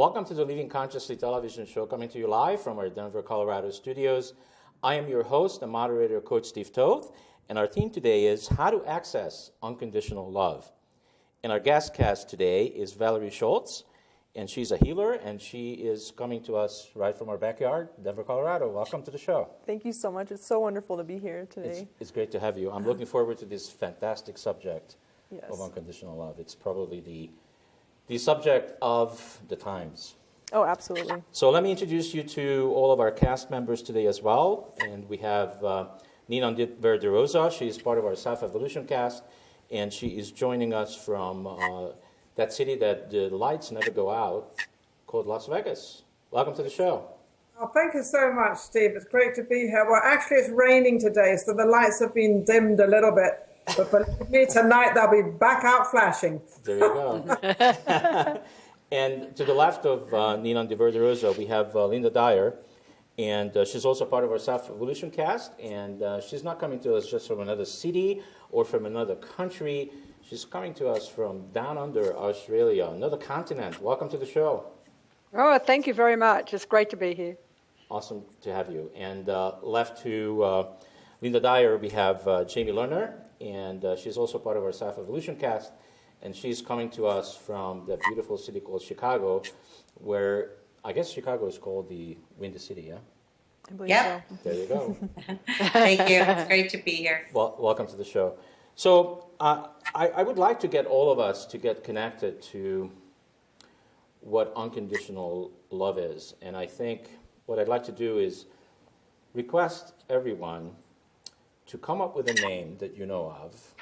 Welcome to the Living Consciously television show, coming to you live from our Denver, Colorado studios. I am your host and moderator, Coach Steve Toth, and our theme today is how to access unconditional love. And our guest cast today is Valerie Schultz, and she's a healer, and she is coming to us right from our backyard, Denver, Colorado. Welcome to the show. Thank you so much. It's so wonderful to be here today. It's great to have you. I'm looking forward to this fantastic subject Yes. of unconditional love. It's probably the subject of the times. Oh, absolutely. So let me introduce you to all of our cast members today as well. And we have Nina Verderosa. She is part of our Self-Evolution cast, and she is joining us from that city that the lights never go out, called Las Vegas. Welcome to the show. Oh, thank you so much, Steve. It's great to be here. Well, actually, it's raining today, so the lights have been dimmed a little bit. But believe me, tonight they'll be back out flashing. There you go. And to the left of Nina Verderosa, we have Lynda Dyer. And she's also part of our Self-Evolution cast. And she's not coming to us just from another city or from another country. She's coming to us from down under Australia, another continent. Welcome to the show. Oh, thank you very much. It's great to be here. Awesome to have you. And left to Lynda Dyer, we have Jamie Lerner, and she's also part of our Self-Evolution cast. And she's coming to us from the beautiful city called Chicago, where I guess Chicago is called the Windy City, yeah? I believe Yep. so. There you go. Thank you. It's great to be here. Well, welcome to the show. So I would like to get all of us to get connected to what unconditional love is. And I think what I'd like to do is request everyone to come up with a name that you know of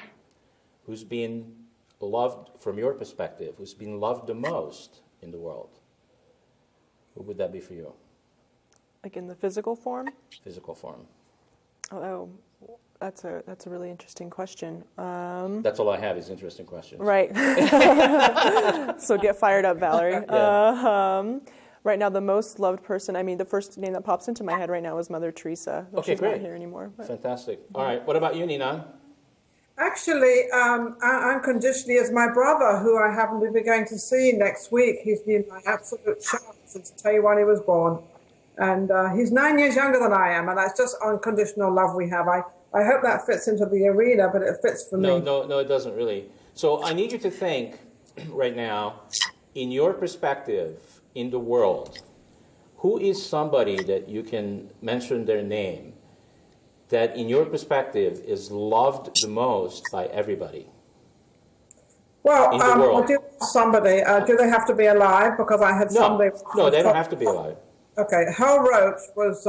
who's been loved from your perspective, who's been loved the most in the world. Who would that be for you? Like in the physical form? Physical form. Oh, that's a really interesting question. That's all I have is interesting questions. Right. So get fired up, Valerie. Yeah. Right now, the most loved person, the first name that pops into my head right now is Mother Teresa. Okay, she's great. not here anymore. But. Fantastic. All right. What about you, Nina? Actually, Unconditionally is my brother, who I happen to be going to see next week. He's been my absolute child since day one he was born. And he's 9 years younger than I am, and that's just unconditional love we have. I hope that fits into the arena, but it fits for me. No, it doesn't really. So I need you to think right now, in your perspective, in the world, who is somebody that you can mention their name that, in your perspective, is loved the most by everybody? Well, in the world? I do somebody. Do they have to be alive? Because I had somebody. No, they don't have to be alive. Okay, Hal Roach was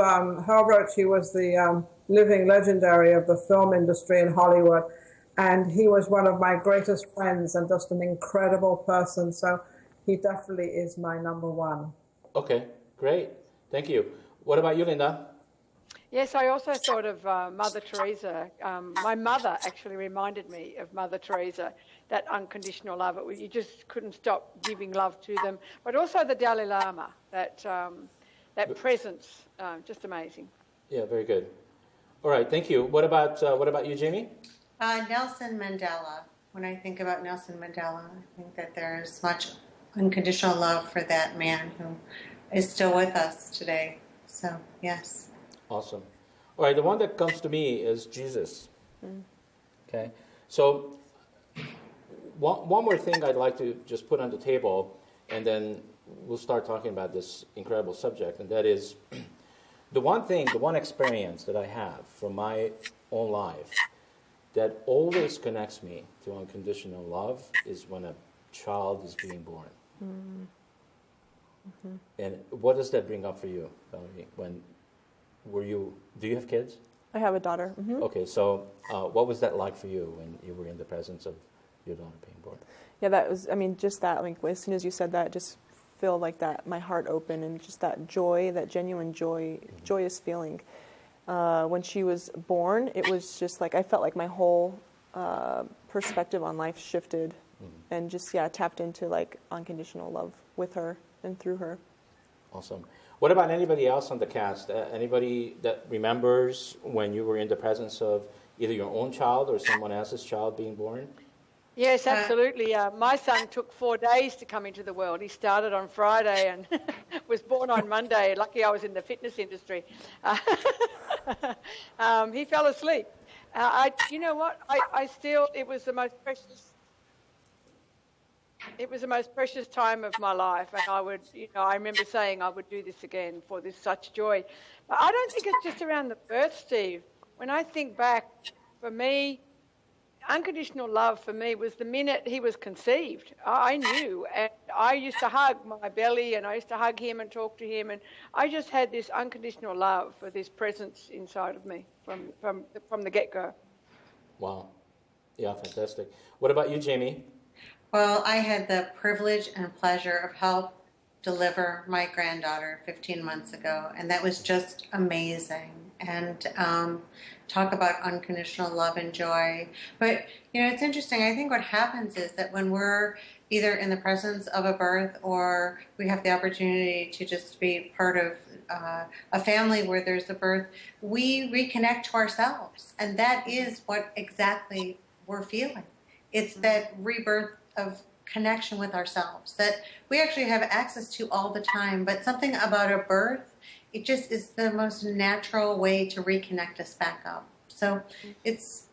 he was the living legendary of the film industry in Hollywood, and he was one of my greatest friends and just an incredible person. So he definitely is my number one. Okay, great. Thank you. What about you, Lynda? Yes, I also thought of Mother Teresa. My mother actually reminded me of Mother Teresa, that unconditional love. You just couldn't stop giving love to them. But also the Dalai Lama, that presence, just amazing. Yeah, very good. All right, thank you. What about you, Jamie? Nelson Mandela. When I think about Nelson Mandela, I think that there's much unconditional love for that man who is still with us today. So, yes. Awesome. All right, the one that comes to me is Jesus. Okay, so one more thing I'd like to just put on the table, and then we'll start talking about this incredible subject, and that is the one experience that I have from my own life that always connects me to unconditional love is when a child is being born. Mm-hmm. And what does that bring up for you, Valerie? Do you have kids? I have a daughter. Mm-hmm. Okay, so what was that like for you when you were in the presence of your daughter being born? Yeah, that was, just that, like, as soon as you said that, just feel like that, my heart opened, and just that joy, that genuine joy, joyous feeling. When she was born, it was just like, I felt like my whole perspective on life shifted, and just, tapped into, like, unconditional love with her and through her. Awesome. What about anybody else on the cast? Anybody that remembers when you were in the presence of either your own child or someone else's child being born? Yes, absolutely. My son took 4 days to come into the world. He started on Friday and was born on Monday. Lucky I was in the fitness industry. He fell asleep. You know what? I still, it was the most precious. It was the most precious time of my life, and I remember saying I would do this again for this such joy. But I don't think it's just around the birth, Steve. When I think back, for me, unconditional love for me was the minute he was conceived. I knew, and I used to hug my belly, and I used to hug him and talk to him, and I just had this unconditional love for this presence inside of me from the get-go. Wow. Yeah, fantastic. What about you, Jamie? Well, I had the privilege and pleasure of help deliver my granddaughter 15 months ago, and that was just amazing. And talk about unconditional love and joy. But, it's interesting. I think what happens is that when we're either in the presence of a birth or we have the opportunity to just be part of a family where there's a birth, we reconnect to ourselves. And that is what exactly we're feeling. It's that rebirth of connection with ourselves that we actually have access to all the time. But something about a birth, it just is the most natural way to reconnect us back up. So it's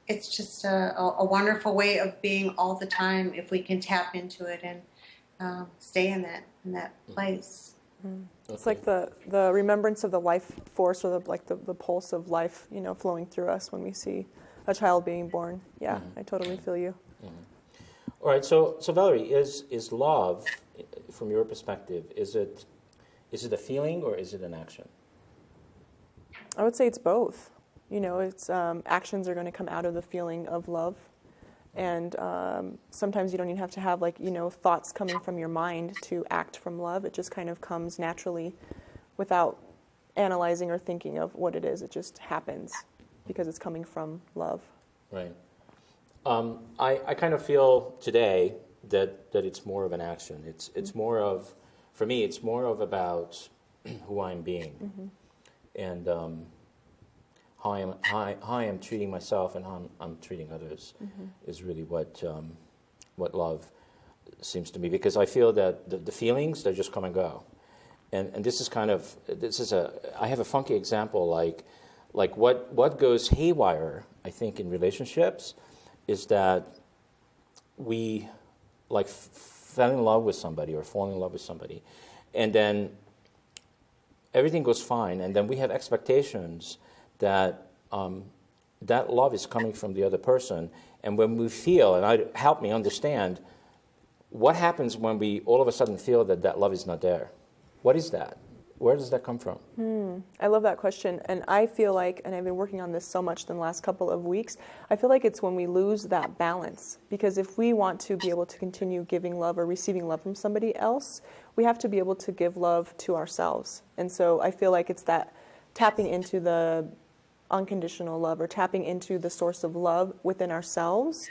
just a wonderful way of being all the time if we can tap into it and stay in that place. Mm. It's like the remembrance of the life force, or the pulse of life, flowing through us when we see a child being born. Yeah, mm-hmm. I totally feel you. Mm-hmm. All right, so Valerie, is love, from your perspective, is it a feeling or is it an action? I would say it's both. It's actions are going to come out of the feeling of love, and sometimes you don't even have to have thoughts coming from your mind to act from love. It just kind of comes naturally, without analyzing or thinking of what it is. It just happens because it's coming from love. Right. I kind of feel today that it's more of an action. It's more of, for me, it's more of about who I'm being, mm-hmm. and how I am treating myself and how I'm treating others, mm-hmm. is really what love seems to me. Because I feel that the feelings, they just come and go, and I have a funky example like what goes haywire, I think, in relationships is that we fell in love with somebody or fall in love with somebody, and then everything goes fine, and then we have expectations that that love is coming from the other person, and when we feel, and help me understand, what happens when we all of a sudden feel that love is not there? What is that? Where does that come from? I love that question, and I feel like, and I've been working on this so much in the last couple of weeks, I feel like it's when we lose that balance. Because if we want to be able to continue giving love or receiving love from somebody else, we have to be able to give love to ourselves. And so I feel like it's that tapping into the unconditional love, or tapping into the source of love within ourselves,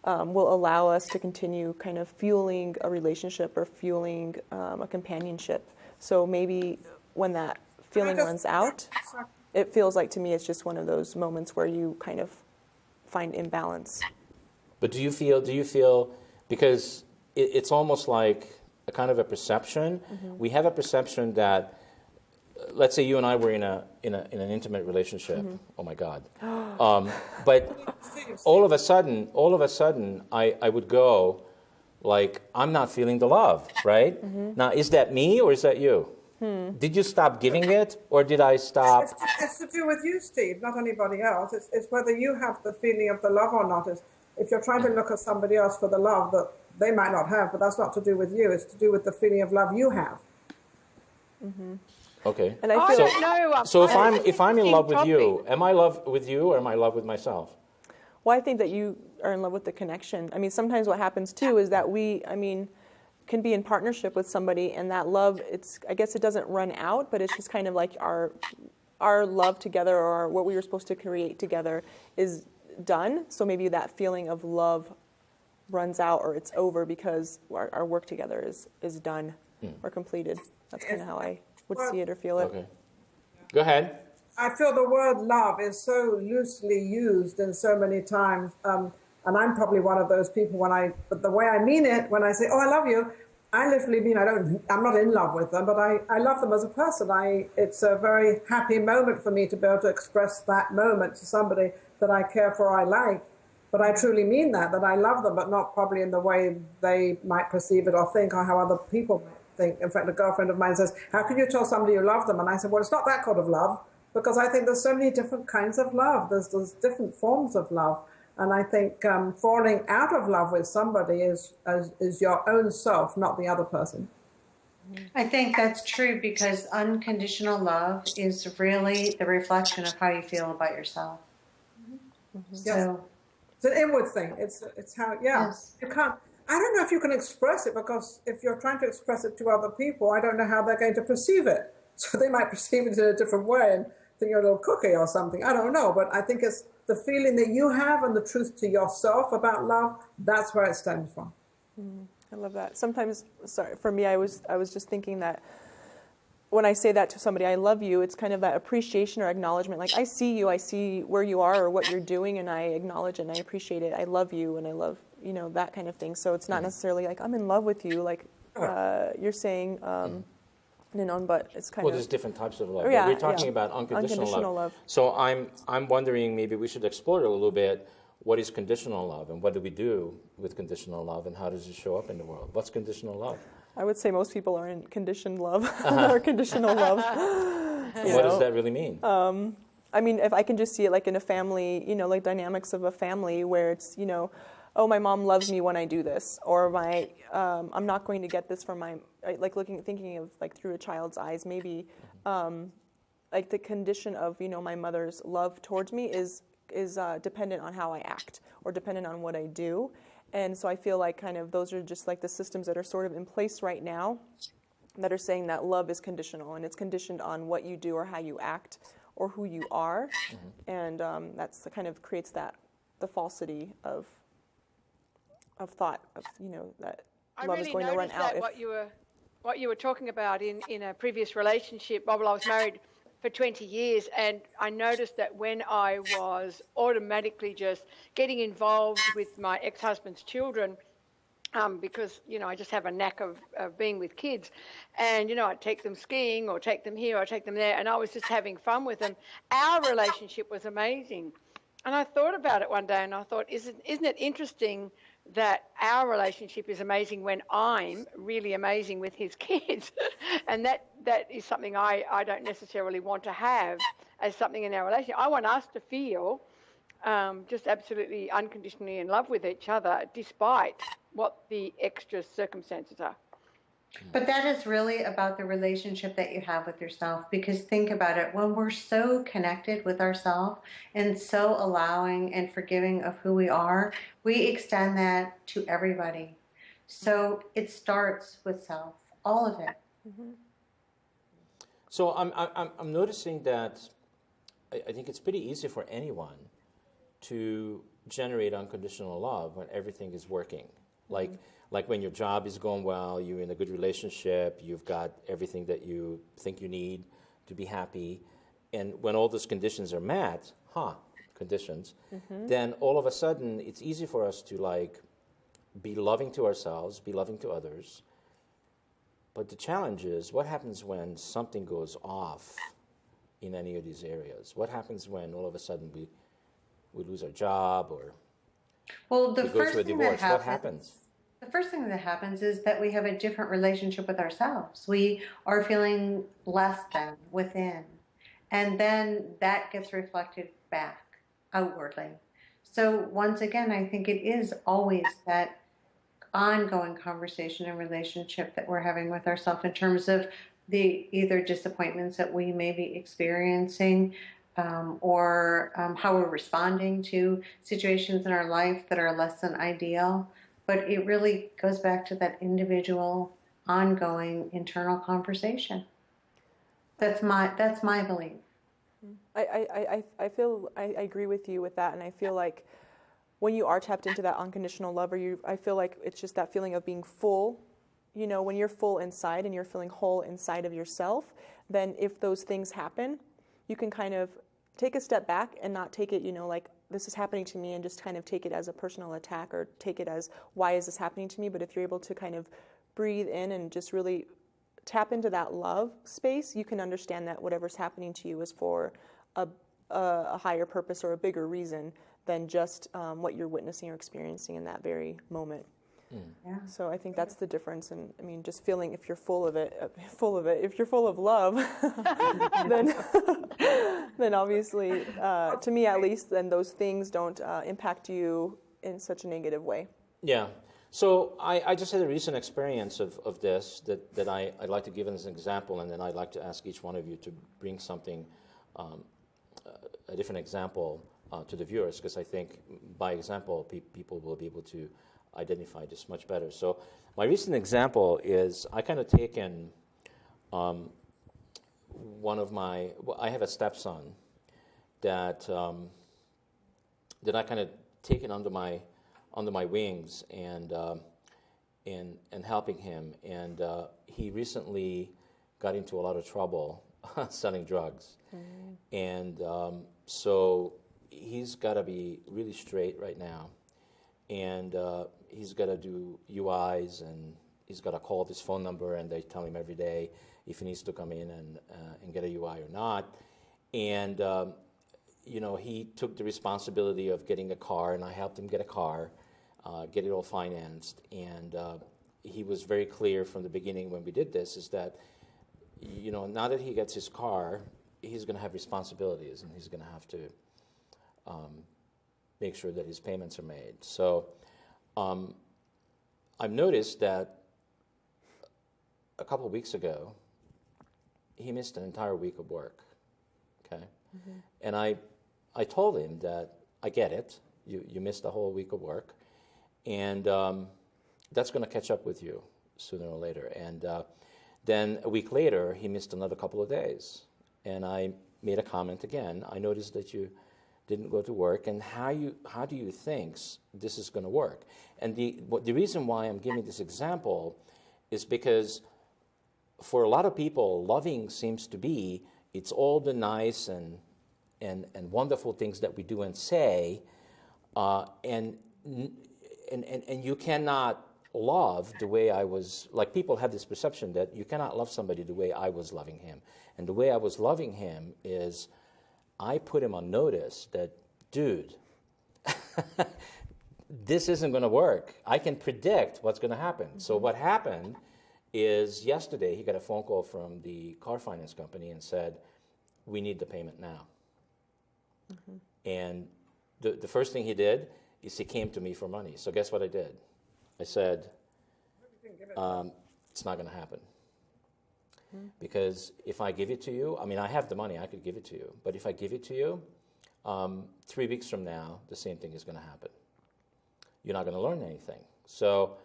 will allow us to continue kind of fueling a relationship or fueling a companionship. So maybe when that feeling runs out, it feels like, to me, it's just one of those moments where you kind of find imbalance. But do you feel, because it's almost like a kind of a perception. Mm-hmm. We have a perception that, let's say you and I were in an intimate relationship. Mm-hmm. Oh my God! But all of a sudden, I would go, like, I'm not feeling the love, right? Mm-hmm. Now, is that me or is that you? Did you stop giving it, or did I stop? It's to do with you, Steve, not anybody else. It's whether you have the feeling of the love or not. If you're trying to look at somebody else for the love that they might not have, but that's not to do with you. It's to do with the feeling of love you have. Mm-hmm. Okay. And I feel so if I'm in love with you, am I in love with you or am I in love with myself? Well, I think that you are in love with the connection. I mean, sometimes what happens too is that can be in partnership with somebody, and that love, I guess it doesn't run out, but it's just kind of like our love together, or what we were supposed to create together, is done. So maybe that feeling of love runs out, or it's over because our work together is done or completed. That's kind of how I would see it or feel it. Okay. Go ahead. I feel the word love is so loosely used and so many times. And I'm probably one of those people but the way I mean it, when I say, oh, I love you, I literally mean I'm not in love with them, but I love them as a person. It's a very happy moment for me to be able to express that moment to somebody that I care for, I like. But I truly mean that I love them, but not probably in the way they might perceive it or think, or how other people might think. In fact, a girlfriend of mine says, how can you tell somebody you love them? And I said, well, it's not that kind of love, because I think there's so many different kinds of love. There's different forms of love. And I think falling out of love with somebody is your own self, not the other person. I think that's true, because unconditional love is really the reflection of how you feel about yourself. Mm-hmm. So yes. It's an inward thing. It's how, yes. You can't, I don't know if you can express it, because if you're trying to express it to other people, I don't know how they're going to perceive it. So they might perceive it in a different way and think you're a little cookie or something. I don't know, but I think it's the feeling that you have and the truth to yourself about love. That's where it stems from. I love that. Sometimes, for me, I was just thinking that when I say that to somebody, I love you, it's kind of that appreciation or acknowledgement. Like, I see you, I see where you are or what you're doing, and I acknowledge it and I appreciate it. I love you, and I love, that kind of thing. So it's not necessarily like I'm in love with you, like you're saying, but it's kind of... Well, there's different types of love. Yeah, We're talking about unconditional love. So I'm wondering, maybe we should explore a little bit, what is conditional love, and what do we do with conditional love, and how does it show up in the world? What's conditional love? I would say most people are in conditioned love or conditional love. What does that really mean? I mean, if I can just see it like in a family, like dynamics of a family where it's, oh, my mom loves me when I do this, or I'm not going to get this from thinking of like through a child's eyes, maybe like the condition of, my mother's love towards me is dependent on how I act or dependent on what I do. And so I feel like kind of those are just like the systems that are sort of in place right now that are saying that love is conditional, and it's conditioned on what you do or how you act or who you are. Mm-hmm. And that's the kind of creates the falsity of thought of, that love is going to run out. What you were talking about in a previous relationship, Bob, I was married for 20 years, and I noticed that when I was automatically just getting involved with my ex-husband's children, because, I just have a knack of being with kids, and, I'd take them skiing or take them here or take them there, and I was just having fun with them. Our relationship was amazing. And I thought about it one day, and I thought, isn't it interesting that our relationship is amazing when I'm really amazing with his kids? And that is something I don't necessarily want to have as something in our relationship. I want us to feel just absolutely unconditionally in love with each other, despite what the extra circumstances are. But that is really about the relationship that you have with yourself, because think about it, when we're so connected with ourselves and so allowing and forgiving of who we are, we extend that to everybody. So it starts with self, all of it. Mm-hmm. So I'm noticing that I think it's pretty easy for anyone to generate unconditional love when everything is working. Like when your job is going well, you're in a good relationship, you've got everything that you think you need to be happy, and when all those conditions are met, conditions, then all of a sudden it's easy for us to be loving to ourselves, be loving to others. But the challenge is, what happens when something goes off in any of these areas? What happens when all of a sudden we lose our job, or we go through a divorce? What happens? The first thing that happens is that we have a different relationship with ourselves. We are feeling less than within. And then that gets reflected back outwardly. So once again, I think it is always that ongoing conversation and relationship that we're having with ourselves in terms of the either disappointments that we may be experiencing, or how we're responding to situations in our life that are less than ideal. But it really goes back to that individual, ongoing internal conversation. That's my belief. I feel I agree with you with that, and I feel like when you are tapped into that unconditional love, I feel like it's just that feeling of being full. When you're full inside and you're feeling whole inside of yourself, then if those things happen, you can kind of take a step back and not take it, this is happening to me and just kind of take it as a personal attack or take it as, why is this happening to me? But if you're able to kind of breathe in and just really tap into that love space, you can understand that whatever's happening to you is for a higher purpose or a bigger reason than just what you're witnessing or experiencing in that very moment. Yeah. So I think that's the difference. And I mean, just feeling if you're full of it, if you're full of love, then obviously, to me at least, then those things don't impact you in such a negative way. Yeah. So I just had a recent experience of this that I'd like to give as an example, and then I'd like to ask each one of you to bring something, a different example to the viewers, because I think by example, people will be able to identify this much better. So my recent example is I kind of taken I have a stepson that I kind of taken under my wings and helping him, and he recently got into a lot of trouble selling drugs, and so he's got to be really straight right now, and he's got to do UIs, and he's got to call this phone number, and they tell him every day if he needs to come in and get a UI or not, and he took the responsibility of getting a car, and I helped him get a car, get it all financed, and he was very clear from the beginning when we did this is that, now that he gets his car, he's going to have responsibilities, and he's going to have to make sure that his payments are made. So I've noticed that a couple of weeks ago, he missed an entire week of work, okay? And I told him that I get it. You missed a whole week of work, and that's going to catch up with you sooner or later. And then a week later, he missed another couple of days, and I made a comment again. I noticed that you didn't go to work, and how do you think this is going to work? And the reason why I'm giving this example is because for a lot of people, loving seems to be it's all the nice and wonderful things that we do and say, and you cannot love the way I was, like people have this perception that you cannot love somebody the way I was loving him. And the way I was loving him is I put him on notice that, dude, this isn't going to work. I can predict what's going to happen. So what happened is yesterday he got a phone call from the car finance company and said, we need the payment now. And the first thing he did is he came to me for money. So guess what I did? I said, it's not going to happen. Because if I give it to you, I mean, I have the money, I could give it to you. But if I give it to you, 3 weeks from now, the same thing is going to happen. You're not going to learn anything. So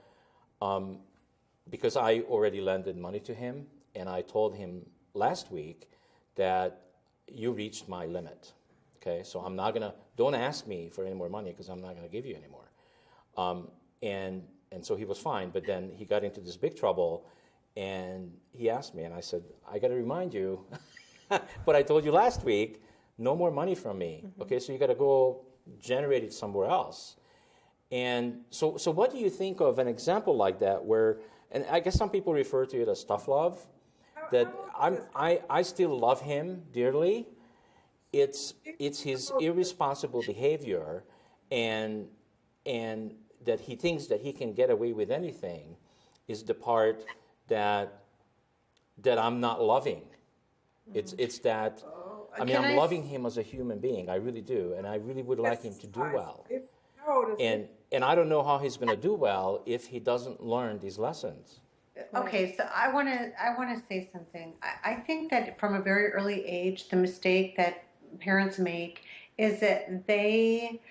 because I already lended money to him, and I told him last week that you reached my limit. Okay, so I'm not going to, don't ask me for any more money because I'm not going to give you any more. And so he was fine, but then he got into this big trouble, and he asked me, and I said, I got to remind you, what I told you last week, no more money from me. Okay, so you got to go generate it somewhere else. And so what do you think of an example like that where, and I guess some people refer to it as tough love, that I still love him dearly. It's his irresponsible behavior, and that he thinks that he can get away with anything is the part that I'm not loving. It's that, I mean, I'm loving him as a human being. I really do, and I really would like him to do well. And I don't know how he's going to do well if he doesn't learn these lessons. Okay, so I want to say something. I think that from a very early age, the mistake that parents make is that they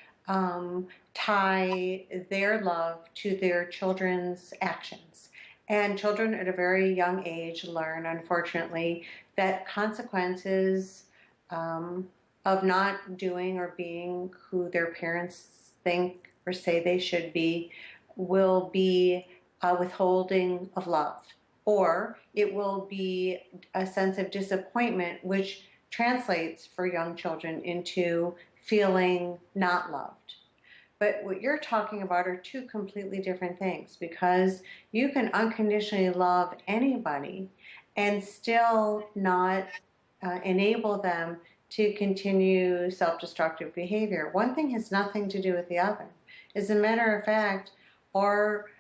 tie their love to their children's actions. And children at a very young age learn, unfortunately, that consequences of not doing or being who their parents think or say they should be will be withholding of love, or it will be a sense of disappointment, which translates for young children into feeling not loved. But what you're talking about are two completely different things, because you can unconditionally love anybody and still not enable them to continue self-destructive behavior. One thing has nothing to do with the other. As a matter of fact, our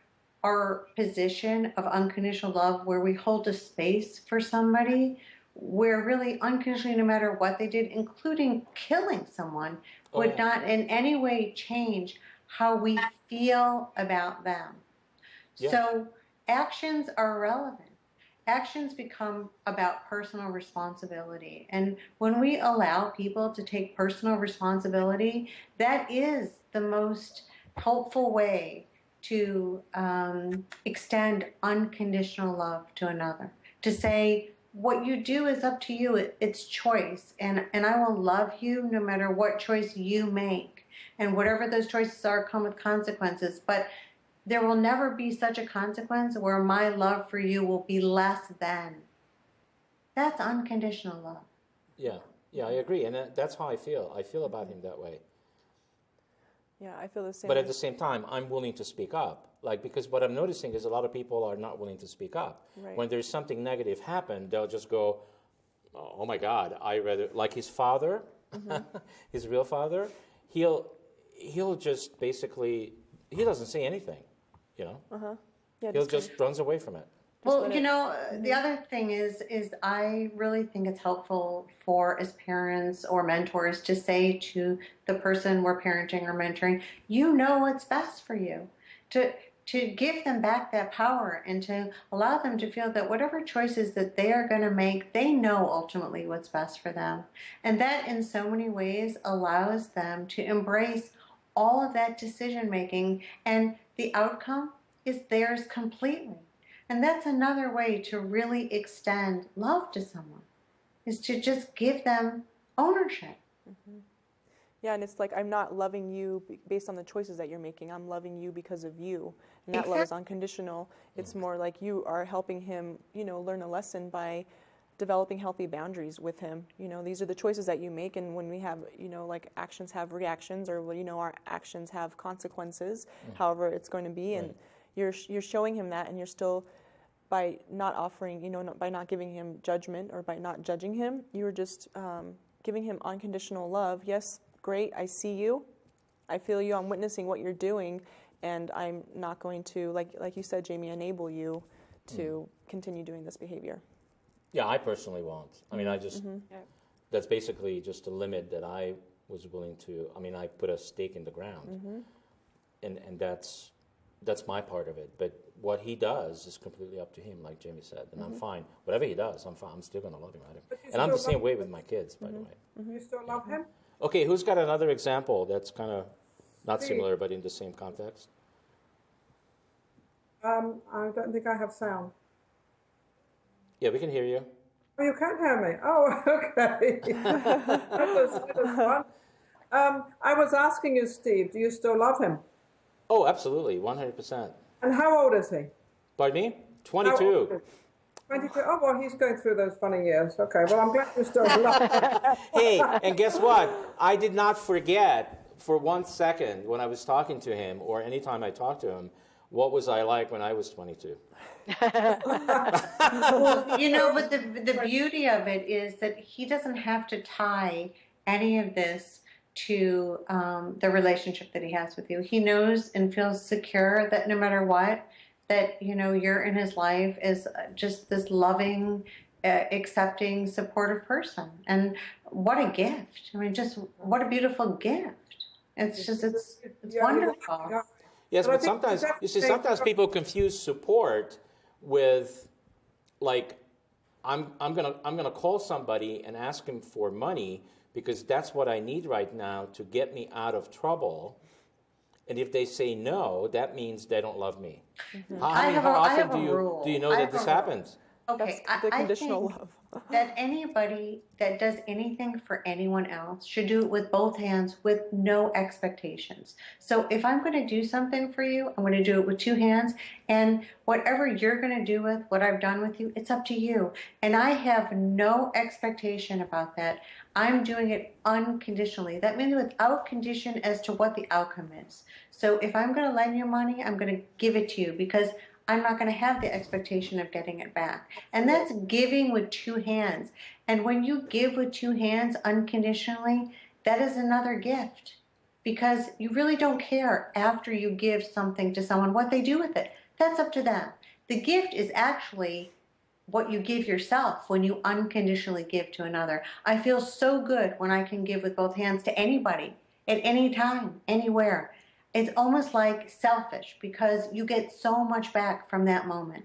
position of unconditional love, where we hold a space for somebody, where really unconditionally, no matter what they did, including killing someone, would not in any way change how we feel about them. Yeah. So actions are irrelevant. Actions become about personal responsibility. And when we allow people to take personal responsibility, that is the most helpful way to extend unconditional love to another. To say, what you do is up to you. It's choice. And I will love you no matter what choice you make. And whatever those choices are come with consequences. But there will never be such a consequence where my love for you will be less than. That's unconditional love. Yeah, I agree. And that's how I feel. I feel about him that way. Yeah, I feel the same. But at the same time, I'm willing to speak up. Because what I'm noticing is a lot of people are not willing to speak up. Right. When there's something negative happen, they'll just go, oh my God, I rather, like his father, his real father, he'll just basically, he doesn't say anything, Yeah, he'll just runs away from it. Well, the other thing is I really think it's helpful for, as parents or mentors, to say to the person we're parenting or mentoring, you know what's best for you. To give them back that power and to allow them to feel that whatever choices that they are going to make, they know ultimately what's best for them. And that in so many ways allows them to embrace all of that decision making, and the outcome is theirs completely. And that's another way to really extend love to someone, is to just give them ownership. Yeah, and it's like, I'm not loving you based on the choices that you're making. I'm loving you because of you. And that love is unconditional. It's more like you are helping him, learn a lesson by developing healthy boundaries with him. These are the choices that you make, and when we have, like actions have reactions, or our actions have consequences, however it's going to be, and you're showing him that, and you're still, by not offering, by not giving him judgment or by not judging him, you're just giving him unconditional love. Yes, great, I see you, I feel you, I'm witnessing what you're doing, and I'm not going to, like you said, Jamie, enable you to continue doing this behavior. Yeah, I personally won't. I mean, I just, that's basically just a limit that I was willing to, I put a stake in the ground. And that's my part of it. But what he does is completely up to him, like Jamie said. And I'm fine. Whatever he does, I'm fine. I'm still going to love him. And I'm the same way with my kids, by the way. You still love him? Okay, who's got another example that's kind of not similar, but in the same context? I don't think I have sound. Yeah, we can hear you. Oh, you can't hear me? Oh, okay. that was fun. I was asking you, Steve, do you still love him? Oh, absolutely, 100%. And how old is he? Pardon me? 22. 22. Oh, well, he's going through those funny years. Okay, well, I'm glad you still love him. Hey, and guess what? I did not forget for 1 second when I was talking to him, or anytime I talked to him, what was I like when I was 22? Well, but the beauty of it is that he doesn't have to tie any of this to the relationship that he has with you. He knows and feels secure that no matter what, that, you're in his life as just this loving, accepting, supportive person. And what a gift. Just what a beautiful gift. It's wonderful. Yes, but sometimes, sometimes people confuse support with, like, I'm gonna call somebody and ask him for money because that's what I need right now to get me out of trouble. And if they say no, that means they don't love me. How often do you know that this happens? Okay, That's the I conditional think love. that anybody that does anything for anyone else should do it with both hands with no expectations. So if I'm going to do something for you, I'm going to do it with two hands. And whatever you're going to do with what I've done with you, it's up to you. And I have no expectation about that. I'm doing it unconditionally. That means without condition as to what the outcome is. So if I'm going to lend you money, I'm going to give it to you because I'm not going to have the expectation of getting it back. And that's giving with two hands. And when you give with two hands unconditionally, that is another gift because you really don't care after you give something to someone what they do with it. That's up to them. The gift is actually what you give yourself when you unconditionally give to another. I feel so good when I can give with both hands to anybody at any time, anywhere. It's almost like selfish because you get so much back from that moment.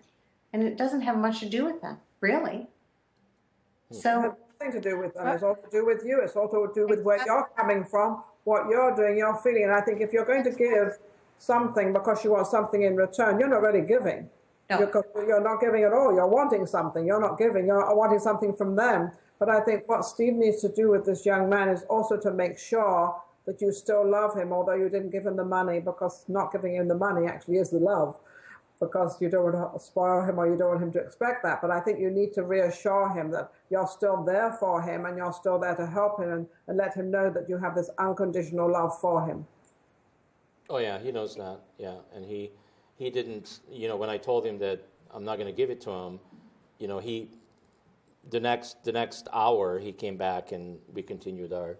And it doesn't have much to do with them, really. It has So, nothing to do with them. It's all to do with you. It's all to do with where you're coming from, what you're doing, you're feeling. And I think if you're going to give something because you want something in return, you're not really giving. no. You're not giving at all. You're wanting something. You're not giving. You're wanting something from them. But I think what Steve needs to do with this young man is also to make sure that you still love him, although you didn't give him the money, because not giving him the money actually is the love, because you don't want to spoil him or you don't want him to expect that. But I think you need to reassure him that you're still there for him and you're still there to help him and let him know that you have this unconditional love for him. Oh yeah, he knows that. Yeah, and he didn't. When I told him that I'm not going to give it to him, the next hour he came back and we continued our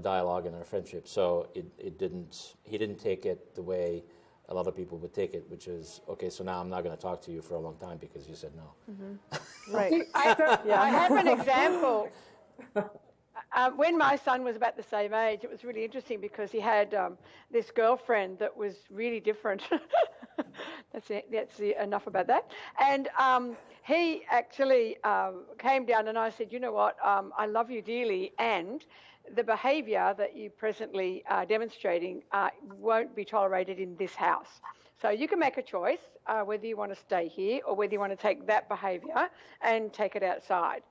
dialogue and our friendship. So he didn't take it the way a lot of people would take it, which is, okay, so now I'm not going to talk to you for a long time because you said no. Mm-hmm. Right. I have an example. When my son was about the same age, it was really interesting because he had this girlfriend that was really different. That's enough about that. And he actually came down and I said, you know what, I love you dearly, and the behaviour that you presently are demonstrating won't be tolerated in this house. So you can make a choice whether you want to stay here or whether you want to take that behaviour and take it outside.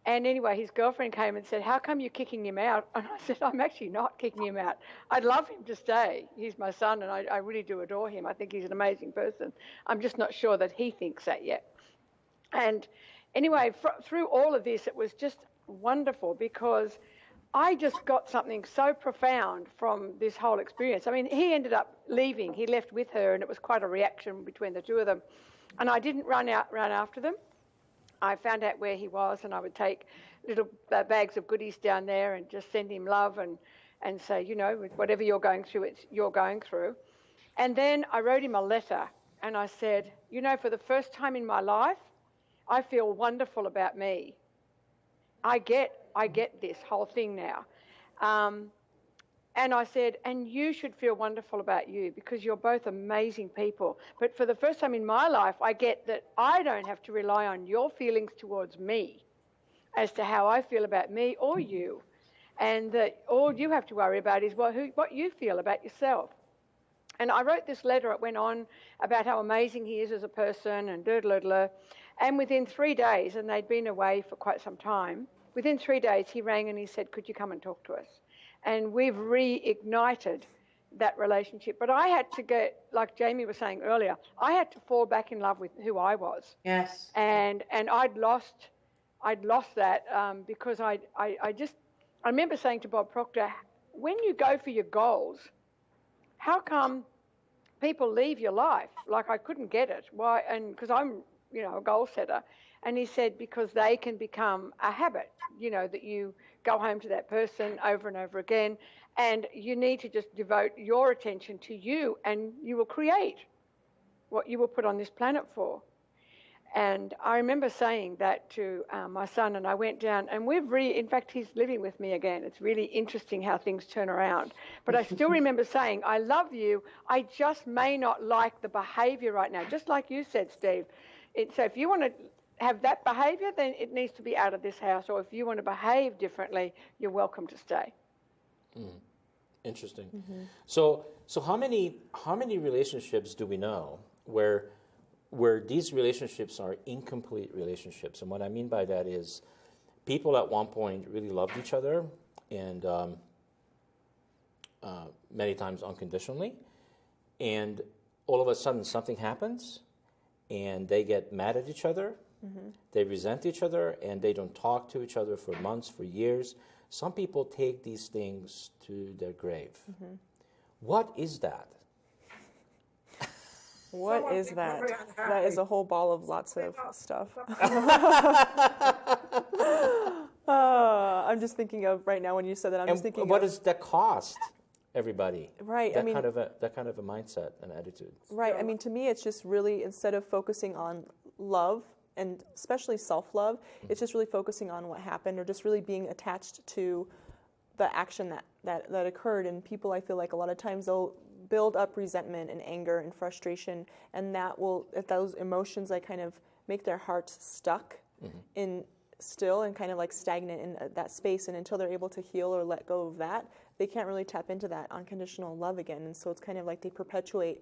And anyway, his girlfriend came and said, how come you're kicking him out? And I said, I'm actually not kicking him out. I'd love him to stay. He's my son and I really do adore him. I think he's an amazing person. I'm just not sure that he thinks that yet. And anyway, through all of this, it was just wonderful because I just got something so profound from this whole experience. I mean, he ended up leaving. He left with her and it was quite a reaction between the two of them. And I didn't run after them. I found out where he was and I would take little bags of goodies down there and just send him love and say, whatever you're going through, you're going through. And then I wrote him a letter and I said, for the first time in my life, I feel wonderful about me. I get this whole thing now. And I said, and you should feel wonderful about you because you're both amazing people. But for the first time in my life, I get that I don't have to rely on your feelings towards me as to how I feel about me or you. And that all you have to worry about is what you feel about yourself. And I wrote this letter. It went on about how amazing he is as a person and And within 3 days, and they'd been away for quite some time, within 3 days he rang and he said, could you come and talk to us? And we've reignited that relationship. But I had to get, like Jamie was saying earlier, I had to fall back in love with who I was. Yes. And I'd lost that because I remember saying to Bob Proctor, when you go for your goals, how come people leave your life? Like I couldn't get it. Why? And because I'm, a goal setter. And he said, because they can become a habit, that you go home to that person over and over again. And you need to just devote your attention to you and you will create what you were put on this planet for. And I remember saying that to my son, and I went down and in fact, he's living with me again. It's really interesting how things turn around. But I still remember saying, I love you. I just may not like the behaviour right now, just like you said, Steve. So if you want to have that behaviour, then it needs to be out of this house. Or if you want to behave differently, you're welcome to stay. Interesting. Mm-hmm. So how many relationships do we know where where these relationships are incomplete relationships. And what I mean by that is people at one point really loved each other, and many times unconditionally, and all of a sudden something happens, and they get mad at each other, they resent each other, and they don't talk to each other for months, for years. Some people take these things to their grave. What is that? What is that? That is a whole ball of lots of stuff. I'm just thinking of right now when you said that. I'm just thinking. What does that cost everybody? Right. That kind of a mindset and attitude. Right. I mean, to me, it's just really, instead of focusing on love and especially self-love, it's just really focusing on what happened, or just really being attached to the action that occurred. And people, I feel like a lot of times they'll build up resentment and anger and frustration, and that will, if those emotions like kind of make their hearts stuck in still and kind of like stagnant in that space, and until they're able to heal or let go of that, they can't really tap into that unconditional love again. And so it's kind of like they perpetuate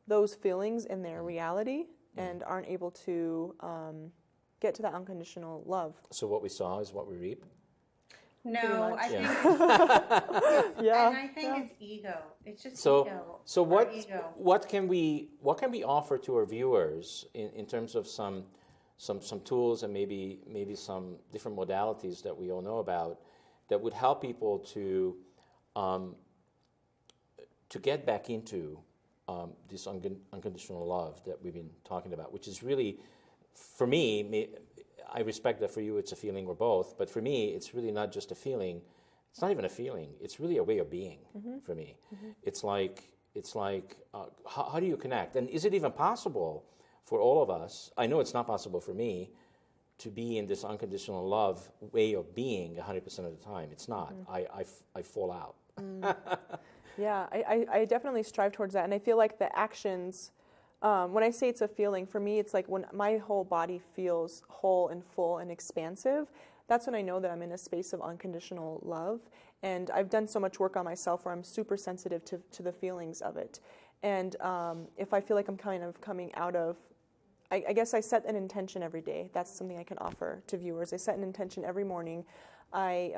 those feelings in their reality and aren't able to get to that unconditional love. So what we saw is what we reap? No, I think Yeah. and I think it's ego. It's just So ego. so Our ego. what can we offer to our viewers in terms of some tools and maybe some different modalities that we all know about that would help people to get back into this unconditional love that we've been talking about, which is really, for me, I respect that for you it's a feeling or both, but for me it's really not just a feeling. It's not even a feeling. It's really a way of being for me. It's like how do you connect? And is it even possible for all of us? I know it's not possible for me to be in this unconditional love way of being 100% of the time. It's not. I fall out. Yeah, I definitely strive towards that. And I feel like the actions, when I say it's a feeling, for me, it's like when my whole body feels whole and full and expansive, that's when I know that I'm in a space of unconditional love. And I've done so much work on myself where I'm super sensitive to the feelings of it. And if I feel like I'm kind of coming out of, I guess I set an intention every day. That's something I can offer to viewers. I set an intention every morning. I,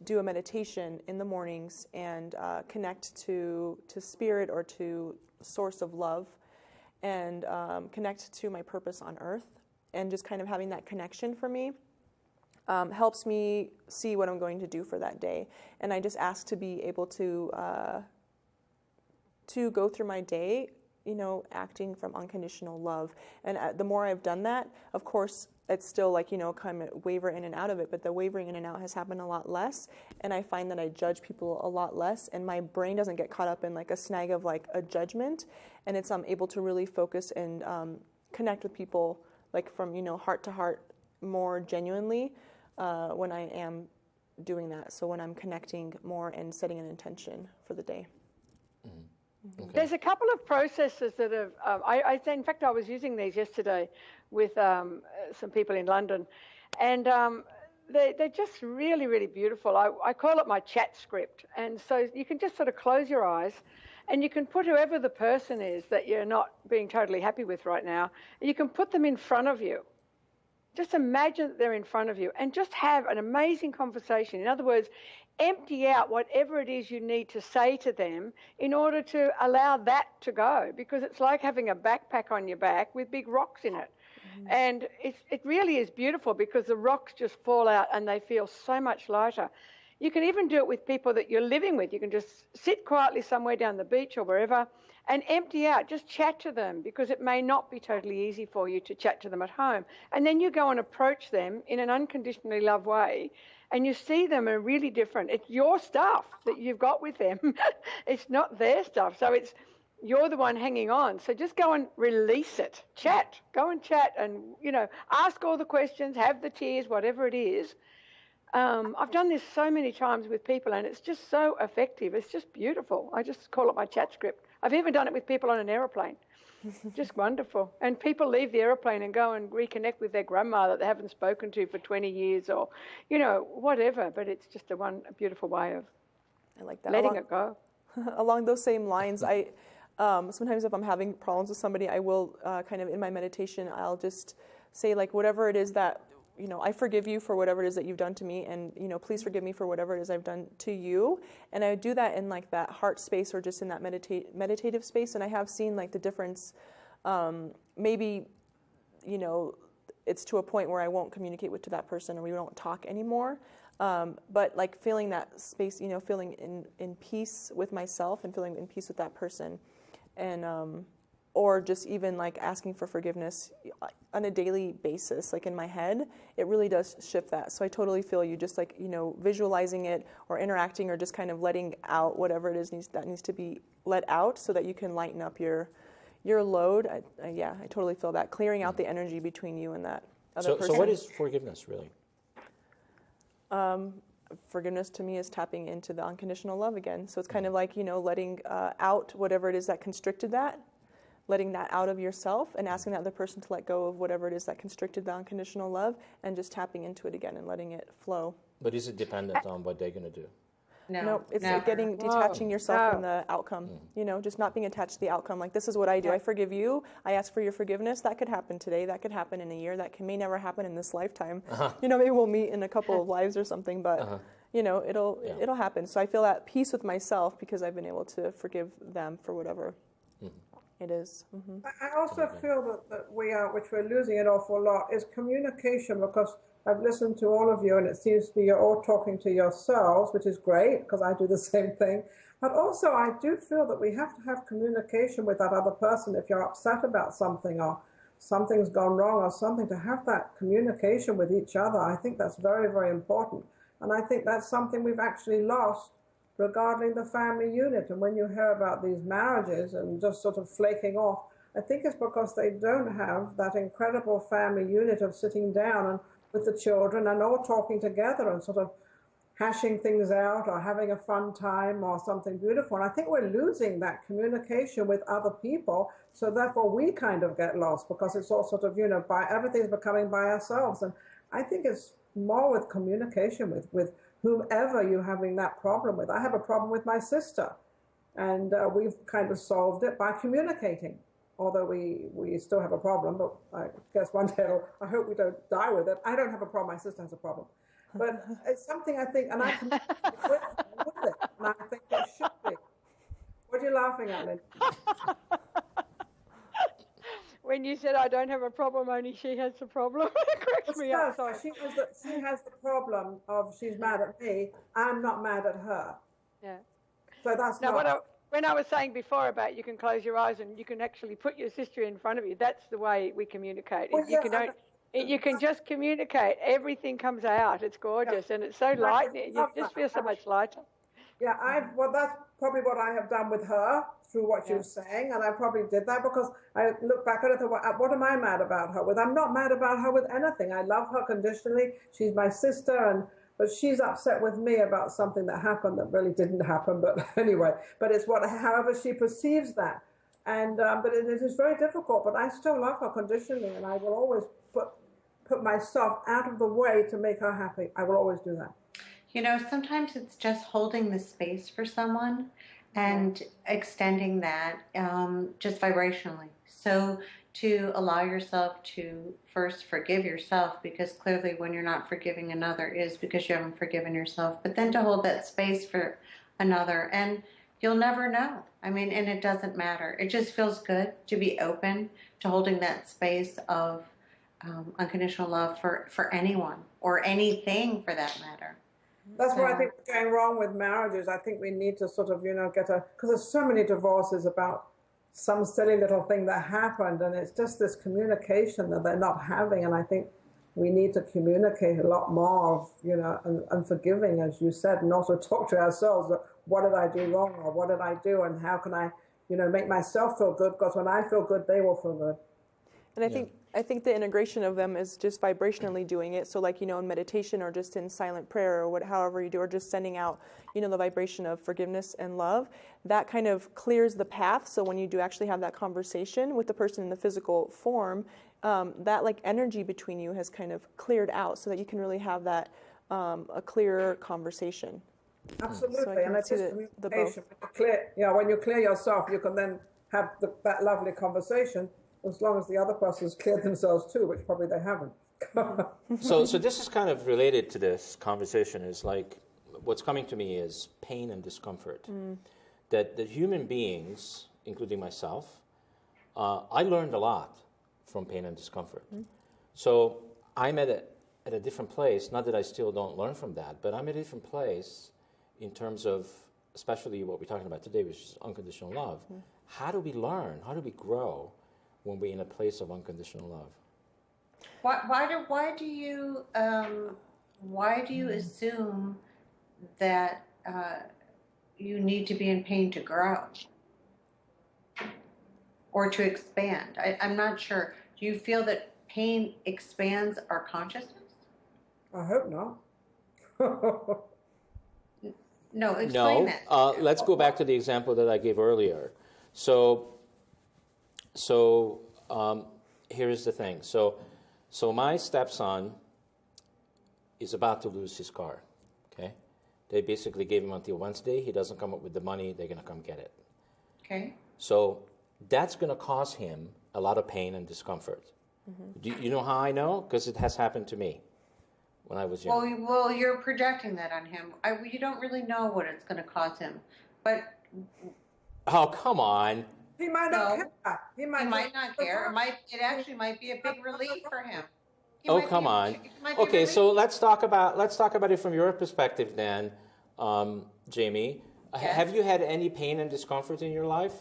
do a meditation in the mornings and connect to spirit or to source of love, and connect to my purpose on earth. And just kind of having that connection for me helps me see what I'm going to do for that day. And I just ask to be able to go through my day, acting from unconditional love. And the more I've done that, of course, it's still like, kind of waver in and out of it, but the wavering in and out has happened a lot less. And I find that I judge people a lot less, and my brain doesn't get caught up in like a snag of like a judgment. And I'm able to really focus and connect with people like from, heart to heart more genuinely when I am doing that. So when I'm connecting more and setting an intention for the day. Okay. There's a couple of processes that have, in fact, I was using these yesterday with some people in London, and they're just really, really beautiful. I call it my chat script. And so you can just sort of close your eyes, and you can put whoever the person is that you're not being totally happy with right now, and you can put them in front of you. Just imagine that they're in front of you and just have an amazing conversation. In other words, empty out whatever it is you need to say to them in order to allow that to go, because it's like having a backpack on your back with big rocks in it. And it really is beautiful because the rocks just fall out and they feel so much lighter. You can even do it with people that you're living with. You can just sit quietly somewhere down the beach or wherever and empty out, just chat to them, because it may not be totally easy for you to chat to them at home. And then you go and approach them in an unconditionally love way, and you see them are really different. It's your stuff that you've got with them. It's not their stuff. So you're the one hanging on. So just go and release it. Chat. Go and chat and, ask all the questions, have the tears, whatever it is. I've done this so many times with people, and it's just so effective. It's just beautiful. I just call it my chat script. I've even done it with people on an aeroplane. Just wonderful. And people leave the aeroplane and go and reconnect with their grandma that they haven't spoken to for 20 years or, whatever. But it's just a beautiful way of I like that. letting it go. Along those same lines, sometimes if I'm having problems with somebody, I will kind of in my meditation, I'll just say like whatever it is that, I forgive you for whatever it is that you've done to me, and, please forgive me for whatever it is I've done to you. And I do that in like that heart space or just in that meditative space. And I have seen like the difference, maybe, it's to a point where I won't communicate to that person or we don't talk anymore. But like feeling that space, feeling in peace with myself and feeling in peace with that person. And, or just even like asking for forgiveness on a daily basis, like in my head, it really does shift that. So I totally feel you, just like, visualizing it or interacting or just kind of letting out whatever it is that needs to be let out so that you can lighten up your load. I totally feel that. Clearing out the energy between you and that other person. So what is forgiveness really? Forgiveness to me is tapping into the unconditional love again. So it's kind of like, letting out whatever it is that constricted that, letting that out of yourself and asking that other person to let go of whatever it is that constricted the unconditional love and just tapping into it again and letting it flow. But is it dependent on what they're going to do? No, it's like detaching yourself from the outcome, just not being attached to the outcome. Like, this is what I do. I forgive you. I ask for your forgiveness. That could happen today. That could happen in a year. That may never happen in this lifetime. Maybe we'll meet in a couple of lives or something, but, it'll happen. So I feel at peace with myself because I've been able to forgive them for whatever it is. I also feel that which we're losing an awful lot, is communication, because I've listened to all of you and it seems to be you're all talking to yourselves, which is great because I do the same thing. But also I do feel that we have to have communication with that other person if you're upset about something or something's gone wrong or something, to have that communication with each other. I think that's very, very important. And I think that's something we've actually lost regarding the family unit. And when you hear about these marriages and just sort of flaking off, I think it's because they don't have that incredible family unit of sitting down and with the children and all talking together and sort of hashing things out or having a fun time or something beautiful. And I think we're losing that communication with other people. So therefore we kind of get lost because it's all sort of, everything's becoming by ourselves. And I think it's more with communication with whomever you're having that problem with. I have a problem with my sister, and we've kind of solved it by communicating. Although we still have a problem, but I guess one day I hope we don't die with it. I don't have a problem. My sister has a problem. But it's something I think, and I can with it, and I think there should be. What are you laughing at, Lynda? When you said I don't have a problem, only she has the problem, it cracks me up. Sorry. She has the problem of she's mad at me. I'm not mad at her. Yeah. So that's When I was saying before about you can close your eyes and you can actually put your sister in front of you, that's the way we communicate. Well, you can just communicate. Everything comes out. It's gorgeous, and it's so light. You just feel so much lighter. Yeah, that's probably what I have done with her through what you're saying, and I probably did that because I look back at it and thought, what am I mad about her with? I'm not mad about her with anything. I love her conditionally. She's my sister, but she's upset with me about something that happened that really didn't happen. But anyway, but it's however she perceives that. And but it is very difficult. But I still love her conditionally, and I will always put myself out of the way to make her happy. I will always do that. Sometimes it's just holding the space for someone and extending that just vibrationally. So to allow yourself to first forgive yourself, because clearly when you're not forgiving another is because you haven't forgiven yourself, but then to hold that space for another, and you'll never know. And it doesn't matter. It just feels good to be open to holding that space of unconditional love for anyone or anything for that matter. That's what I think is going wrong with marriages. I think we need to sort of, because there's so many divorces about some silly little thing that happened, and it's just this communication that they're not having. And I think we need to communicate a lot more, and forgiving, as you said, and also talk to ourselves. What did I do wrong, or what did I do, and how can I, make myself feel good? Because when I feel good, they will feel good. And I think the integration of them is just vibrationally doing it. So like, in meditation or just in silent prayer or however you do, or just sending out, the vibration of forgiveness and love, that kind of clears the path. So when you do actually have that conversation with the person in the physical form, that like energy between you has kind of cleared out so that you can really have that, a clearer conversation. Absolutely. So and it's just communication. When you clear yourself, you can then have that lovely conversation, as long as the other person's cleared themselves too, which probably they haven't. So this is kind of related to this conversation. Is like what's coming to me is pain and discomfort. That human beings, including myself, I learned a lot from pain and discomfort. So I'm at a different place. Not that I still don't learn from that, but I'm at a different place in terms of, especially what we're talking about today, which is unconditional love. How do we learn? How do we grow when we're in a place of unconditional love? Why do you assume that you need to be in pain to grow or to expand? I'm not sure. Do you feel that pain expands our consciousness? I hope not. No, explain that. Let's go back to the example that I gave earlier. So here's the thing. So my stepson is about to lose his car. Okay, they basically gave him until Wednesday. He doesn't come up with the money. They're going to come get it. Okay. So that's going to cause him a lot of pain and discomfort. Do you know how I know? Because it has happened to me when I was young. Well, you're projecting that on him. You don't really know what it's going to cause him, but Oh, come on. He might not care. He might not care. It actually might be a big relief for him. Oh, come on. Okay, so let's talk about it from your perspective then, Jamie. Yes. Have you had any pain and discomfort in your life?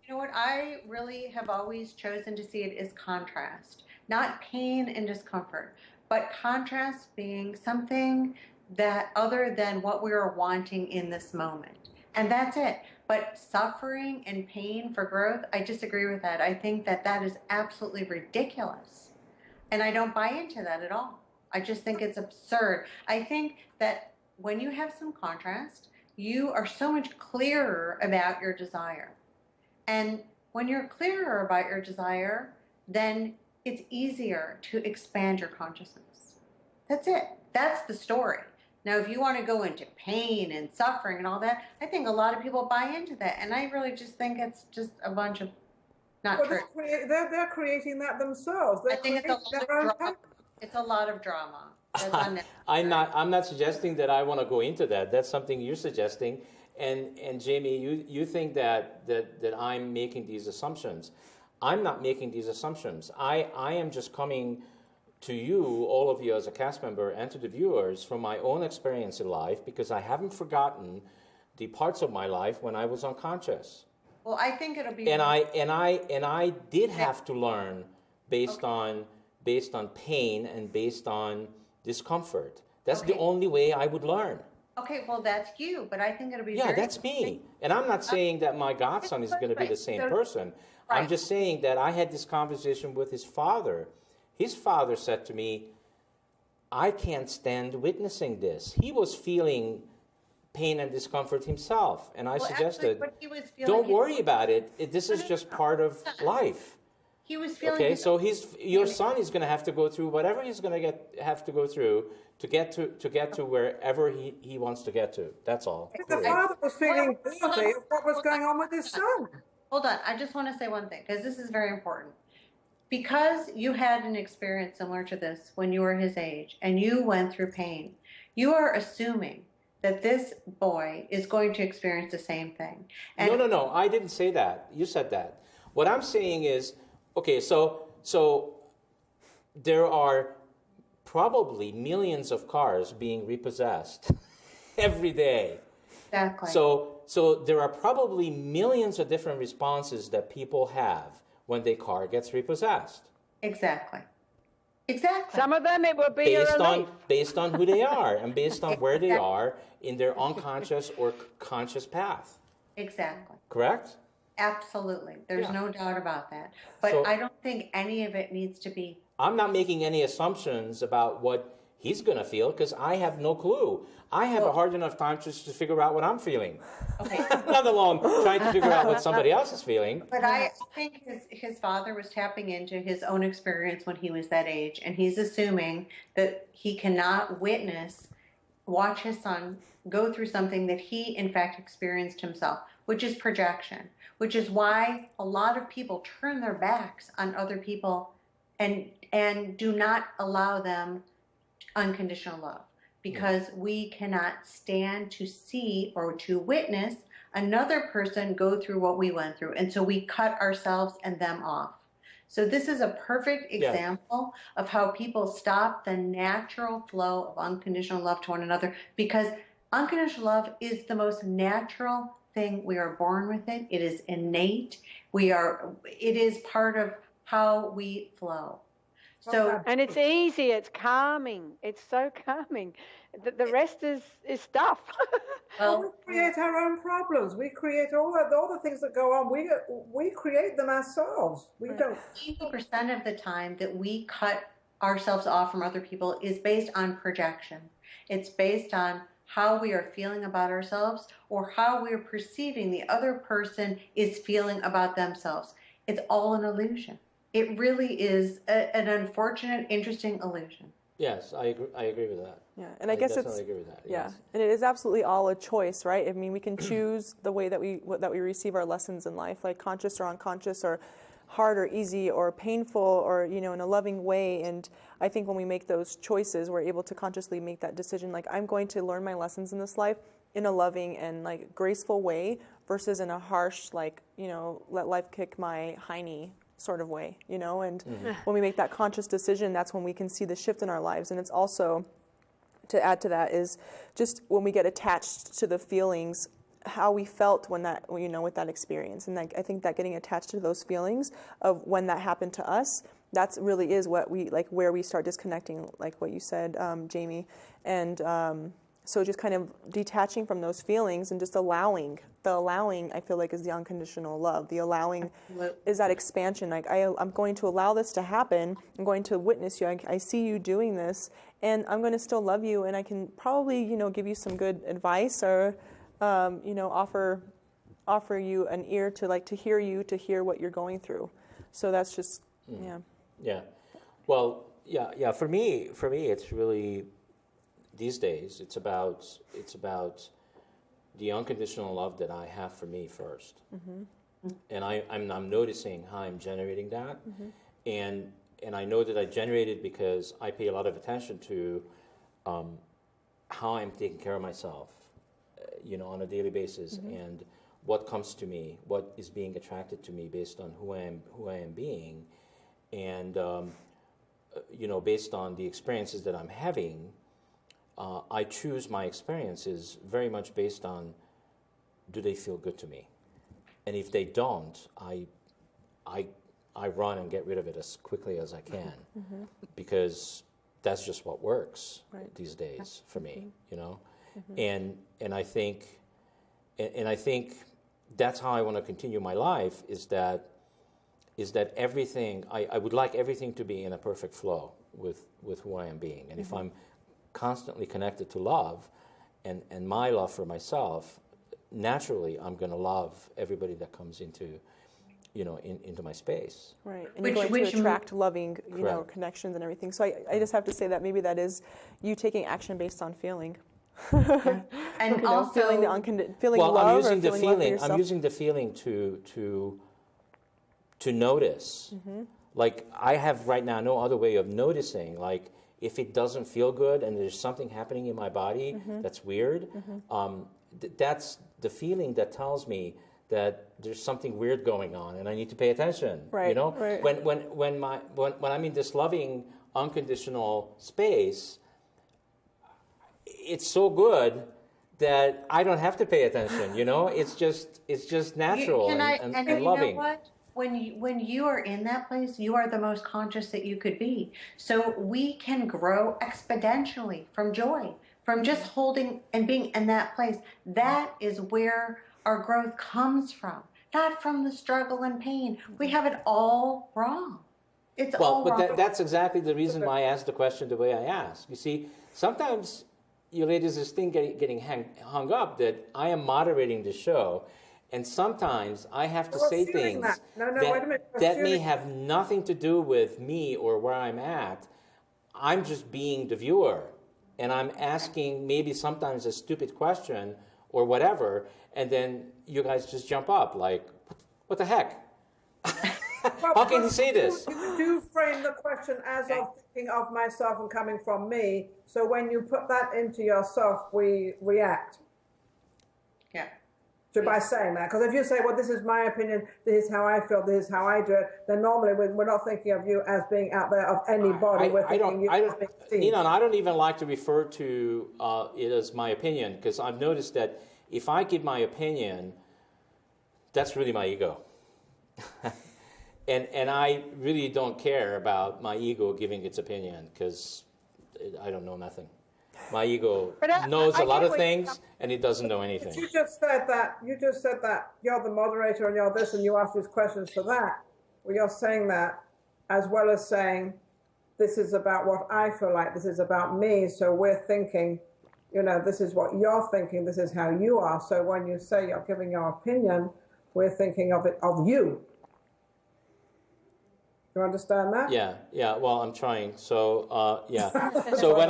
You know what? I really have always chosen to see it as contrast, not pain and discomfort, but contrast being something that other than what we are wanting in this moment. And that's it. But suffering and pain for growth, I disagree with that. I think that is absolutely ridiculous. And I don't buy into that at all. I just think it's absurd. I think that when you have some contrast, you are so much clearer about your desire. And when you're clearer about your desire, then it's easier to expand your consciousness. That's it. That's the story. Now, if you want to go into pain and suffering and all that, I think a lot of people buy into that. And I really just think it's just a bunch of not true. They're creating that themselves. I think it's a lot of drama. It's a lot of drama. I'm not suggesting that I want to go into that. That's something you're suggesting. And Jamie, you think that I'm making these assumptions. I'm not making these assumptions. I am just coming to you, all of you as a cast member, and to the viewers from my own experience in life, because I haven't forgotten the parts of my life when I was unconscious. Well, I think it'll be. And I did have to learn based on pain and based on discomfort. That's the only way I would learn. Okay, well, that's you, but I think it'll be. Yeah, that's me. And I'm not saying that my godson is going to be the same person. I'm just saying that I had this conversation with his father. His father said to me, I can't stand witnessing this. He was feeling pain and discomfort himself. And I suggested, don't worry about it. This is just part of life. He was feeling. Okay, so your son is going to have to go through whatever he's going to have to go through to get to wherever he wants to get to. That's all. The father was feeling guilty of what was going on with his son. Hold on, I just want to say one thing, because this is very important. Because you had an experience similar to this when you were his age and you went through pain, you are assuming that this boy is going to experience the same thing. And No, I didn't say that. You said that. What I'm saying is, okay, so there are probably millions of cars being repossessed every day. Exactly. So there are probably millions of different responses that people have when their car gets repossessed. Exactly. Some of them it will be a relief. Based on who they are and based on where they are in their unconscious or conscious path. Exactly. Correct? Absolutely. There's no doubt about that. But I don't think any of it needs to be. I'm not making any assumptions about what he's going to feel because I have no clue. I have a hard enough time just to figure out what I'm feeling. Okay. Not alone trying to figure out what somebody else is feeling. But I think his father was tapping into his own experience when he was that age, and he's assuming that he cannot watch his son go through something that he, in fact, experienced himself, which is projection, which is why a lot of people turn their backs on other people and do not allow them unconditional love, because we cannot stand to see or to witness another person go through what we went through. And so we cut ourselves and them off. So this is a perfect example of how people stop the natural flow of unconditional love to one another, because unconditional love is the most natural thing. We are born with it. It is innate. It is part of how we flow. So, and it's easy. It's calming. It's so calming. The rest is stuff. Well, we create our own problems. We create all the things that go on. We create them ourselves. We don't. 80% of the time that we cut ourselves off from other people is based on projection. It's based on how we are feeling about ourselves or how we are perceiving the other person is feeling about themselves. It's all an illusion. It really is an unfortunate, interesting illusion. Yes, I agree with that. Yeah, and I guess definitely agree with that. Yes. Yeah, and it is absolutely all a choice, right? I mean, we can choose the way that we receive our lessons in life, like conscious or unconscious, or hard or easy or painful, or in a loving way. And I think when we make those choices, we're able to consciously make that decision. Like, I'm going to learn my lessons in this life in a loving and like graceful way, versus in a harsh, like let life kick my hiney sort of way, and when we make that conscious decision, that's when we can see the shift in our lives. And it's also, to add to that, is just when we get attached to the feelings, how we felt when that, with that experience. And I think that getting attached to those feelings of when that happened to us, that's really is what we, like, where we start disconnecting, like what you said, Jamie. And so just kind of detaching from those feelings and just allowing. The allowing, I feel like, is the unconditional love. The allowing is that expansion. Like, I'm going to allow this to happen. I'm going to witness you. I see you doing this, and I'm going to still love you. And I can probably, give you some good advice, or, offer you an ear to hear you, to hear what you're going through. So that's just, yeah. Yeah. Well, yeah. For me, it's really, these days, it's about the unconditional love that I have for me first, and I'm noticing how I'm generating that, and I know that I generate it because I pay a lot of attention to how I'm taking care of myself, on a daily basis, and what comes to me, what is being attracted to me based on who I am being, and based on the experiences that I'm having. I choose my experiences very much based on, do they feel good to me? And if they don't, I run and get rid of it as quickly as I can, because that's just what works these days for me, And I think that's how I want to continue my life. Is that everything I would like everything to be in a perfect flow with who I am being, and if I'm constantly connected to love and my love for myself, naturally I'm going to love everybody that comes into my space. Right. And you're going to attract loving, connections and everything. So I just have to say that maybe that is you taking action based on feeling. And also feeling feeling love. I'm using or the feeling feeling. love for yourself. I'm using the feeling to notice. Like, I have right now no other way of noticing. Like, if it doesn't feel good and there's something happening in my body that's weird, that's the feeling that tells me that there's something weird going on and I need to pay attention. Right. Right. When I'm in this loving, unconditional space, it's so good that I don't have to pay attention. It's just natural and loving. You know what? When you are in that place, you are the most conscious that you could be. So we can grow exponentially from joy, from just holding and being in that place. That is where our growth comes from, not from the struggle and pain. We have it all wrong. It's all wrong. But that's exactly the reason why I asked the question the way I asked. You see, sometimes you ladies, this thing getting hung up that I am moderating the show. And sometimes I have to say things that may have nothing to do with me or where I'm at. I'm just being the viewer. And I'm asking maybe sometimes a stupid question or whatever. And then you guys just jump up like, What the heck? Well, How can you say this? You do frame the question as of thinking of myself and coming from me. So when you put that into yourself, we react. Yeah. So by saying that, because if you say, well, this is my opinion, this is how I feel, this is how I do it, then normally we're not thinking of you as being out there of anybody. We're thinking you as being seen. You know, and I don't even like to refer to it as my opinion, because I've noticed that if I give my opinion, that's really my ego. and I really don't care about my ego giving its opinion, because I don't know nothing. My ego knows a lot of things, and it doesn't know anything. You just said that you're the moderator and you're this, and you ask these questions for that. Well, you're saying that as well as saying, this is about what I feel like, this is about me. So we're thinking, you know, this is what you're thinking, this is how you are. So when you say you're giving your opinion, we're thinking of it of you. You understand that? Yeah. Well, I'm trying. So, yeah. So when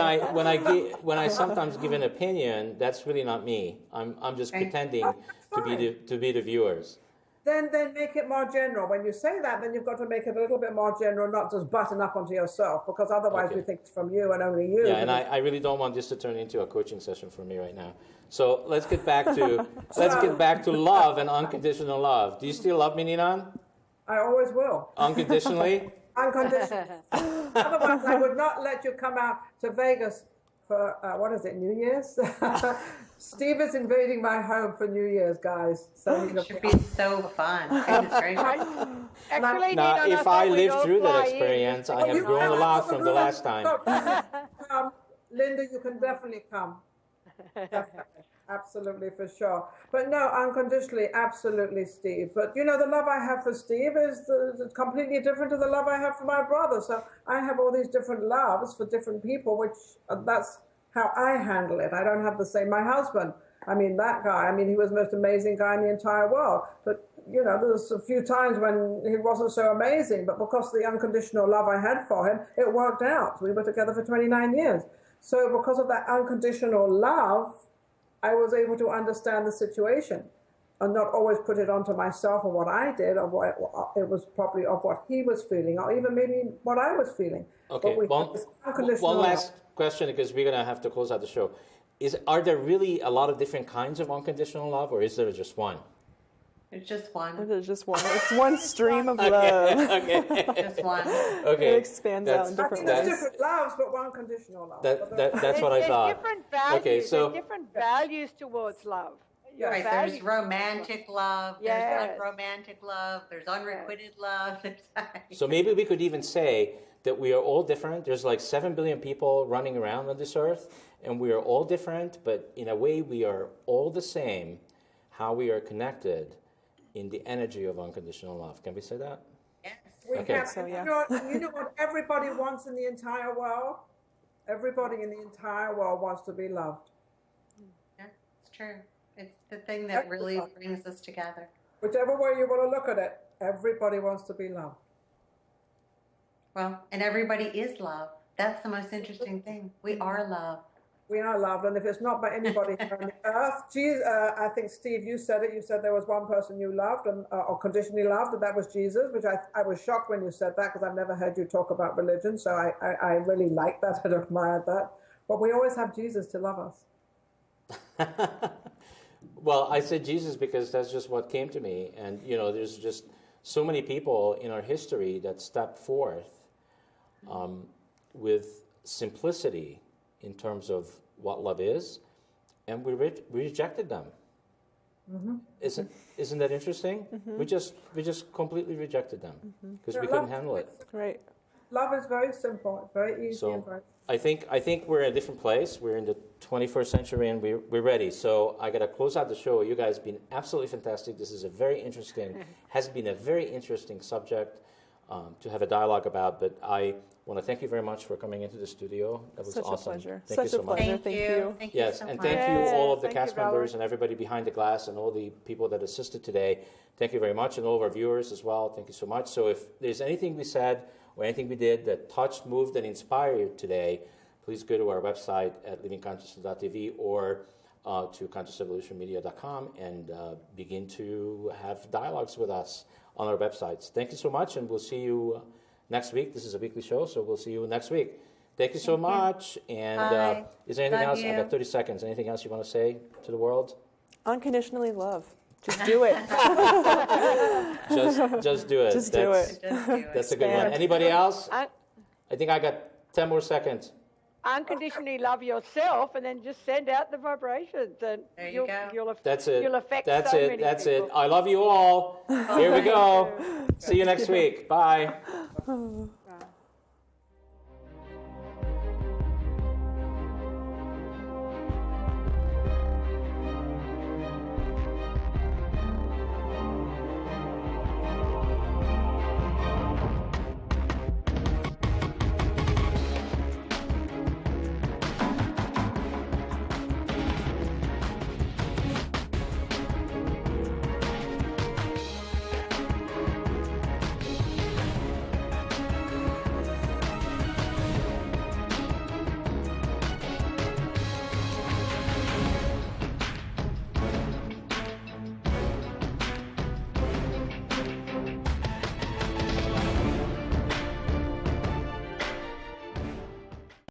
I sometimes give an opinion, that's really not me. I'm just pretending to be the viewers. Then make it more general. When you say that, then you've got to make it a little bit more general, not just button up onto yourself, because otherwise we think it's from you and only you. Yeah, and I really don't want this to turn into a coaching session for me right now. So let's get back to love and unconditional love. Do you still love me, Ninan? I always will. Unconditionally? Unconditionally. Otherwise, I would not let you come out to Vegas for, New Year's? Steve is invading my home for New Year's, guys. So it should be so fun. Actually, now, if I live through that experience, I have grown a lot from the last time. Lynda, you can definitely come. Definitely. Absolutely, for sure. But no, unconditionally, absolutely, Steve. But, you know, the love I have for Steve is completely different to the love I have for my brother. So I have all these different loves for different people, which that's how I handle it. I don't have the same. My husband, I mean, that guy, I mean, he was the most amazing guy in the entire world. But, you know, there was a few times when he wasn't so amazing. But because of the unconditional love I had for him, it worked out. We were together for 29 years. So because of that unconditional love, I was able to understand the situation and not always put it onto myself or what I did, or what it was probably of what he was feeling, or even maybe what I was feeling. Okay, one last question, because we're going to have to close out the show. Are there really a lot of different kinds of unconditional love, or is there just one? It's just one. There's just one. It's one stream of love. Okay. Just one. Okay. It expands out in different ways. There's different loves, but one conditional love. That's what I thought. Different values. Okay, so there's different values towards love. Right, there's romantic love, Yes. there's unromantic love, there's unrequited love. So maybe we could even say that we are all different. There's like 7 billion people running around on this earth, and we are all different, but in a way we are all the same, how we are connected in the energy of unconditional love. Can we say that? Yes. Okay. So, yeah. You know what everybody wants in the entire world? Everybody in the entire world wants to be loved. Yeah, it's true. It's the thing that really brings us together. Whichever way you want to look at it, everybody wants to be loved. Well, and everybody is love. That's the most interesting thing. We are love. We are loved, and if it's not by anybody on the earth, Jesus, I think, Steve, you said it. You said there was one person you loved, and or conditionally loved, and that was Jesus, which I was shocked when you said that, because I've never heard you talk about religion, so I really like that and admired that. But we always have Jesus to love us. Well, I said Jesus because that's just what came to me. And, you know, there's just so many people in our history that stepped forth with simplicity in terms of what love is, and we rejected them. Mm-hmm. Isn't that interesting? Mm-hmm. We just completely rejected them because we couldn't handle it. Right. Love is very simple. It's very easy. So and very... I think we're in a different place. We're in the 21st century, and we're ready. So I got to close out the show. You guys have been absolutely fantastic. This is has been a very interesting subject to have a dialogue about. But I want to thank you very much for coming into the studio. That was Such awesome. a pleasure. Thank you so much. Thank you. Thank you Yes, so and much. thank you all of the Thank cast you, Valerie. members and everybody behind the glass and all the people that assisted today. Thank you very much, and all of our viewers as well. Thank you so much. So if there's anything we said or anything we did that touched, moved, and inspired you today, please go to our website at livingconsciousness.tv or to consciousevolutionmedia.com and begin to have dialogues with us on our websites. Thank you so much, and we'll see you next week. This is a weekly show, so we'll see you next week. Thank you so much. And is there anything else? I got 30 seconds. Anything else you want to say to the world? Unconditionally love. Just do it. just do it. Just do it. That's a good one. Anybody else? I think I got 10 more seconds. Unconditionally love yourself, and then just send out the vibrations, and you'll That's it. You'll affect That's so it. many That's people. it. I love you all. Here we go. See you next week. Bye.